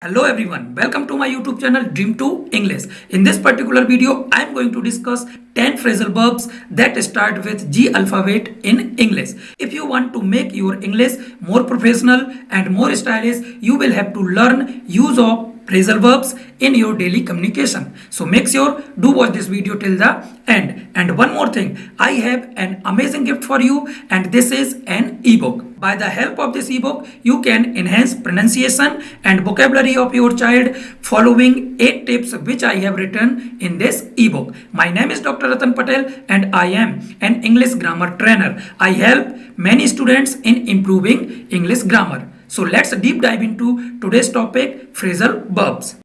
Hello everyone, welcome to my YouTube channel Dream to English. In this particular video, I am going to discuss 10 phrasal verbs that start with G alphabet in English. If you want to make your English more professional and more stylish, you will have to learn use of phrasal verbs in your daily communication. So make sure do watch this video till the end. And one more thing, I have an amazing gift for you, and this is an ebook. By the help of this ebook, you can enhance pronunciation and vocabulary of your child following 8 tips which I have written in this ebook. My name is Dr. Ratan Patel and I am an English grammar trainer. I help many students in improving English grammar. So let's deep dive into today's topic, phrasal verbs.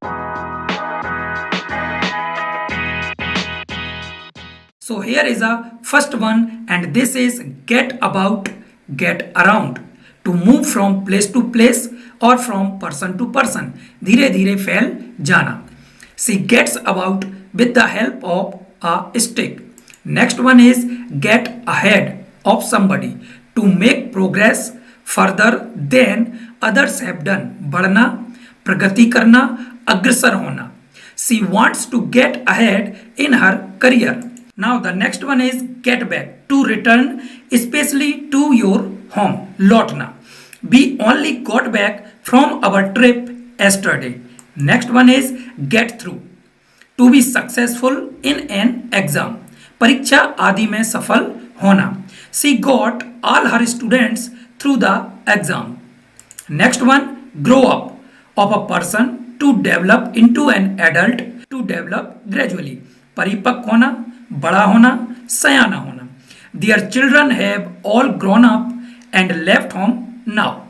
So here is a first one, and this is get about, get around. To move from place to place or from person to person. धीरे धीरे फैल जाना. She gets about with the help of a stick. Next one is get ahead of somebody. To make progress further than others have done. बढ़ना, प्रगति करना, अग्रसर होना. She wants to get ahead in her career. Now the next one is get back. To return, especially to your home. लौटना. We only got back from our trip yesterday. Next one is get through. To be successful in an exam. परीक्षा आदि में सफल होना. She got all her students through the exam. Next one, grow up. Of a person to develop into an adult, to develop gradually. परिपक्व होना, बड़ा होना, सयाना होना. Their children have all grown up and left home now.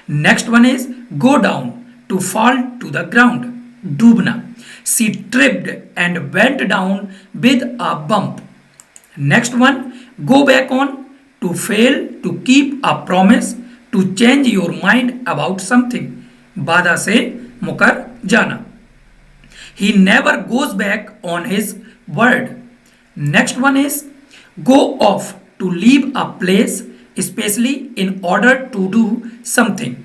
Next one is go down. To fall to the ground. Dumna. She tripped and went down with a bump. Next one, go back on. To fail to keep a promise. To change your mind about something. बाधा से मुकर जाना. He never goes back on his word. Next one is go off. To leave a place, especially in order to do something.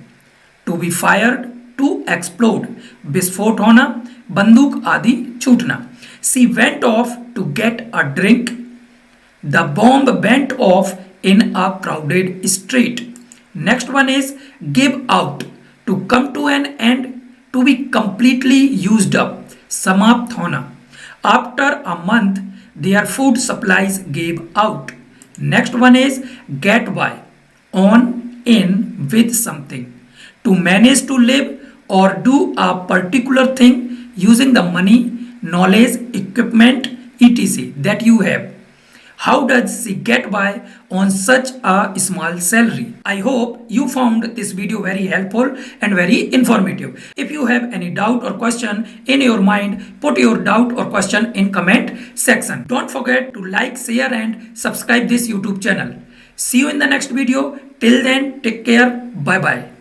To be fired. To explode. विस्फोट होना, बंदूक आदि छूटना. She went off to get a drink. The bomb went off in a crowded street. Next one is give out. To come to an end. To be completely used up. समाप्त होना. After a month, their food supplies gave out. Next one is get by. On, in, with something. To manage to live or do a particular thing using the money, knowledge, equipment, etc. that you have. How does she get by on such a small salary? I hope you found this video very helpful and very informative. If you have any doubt or question in your mind, put your doubt or question in comment section. Don't forget to like, share and subscribe this YouTube channel. See you in the next video. Till then, take care. Bye bye.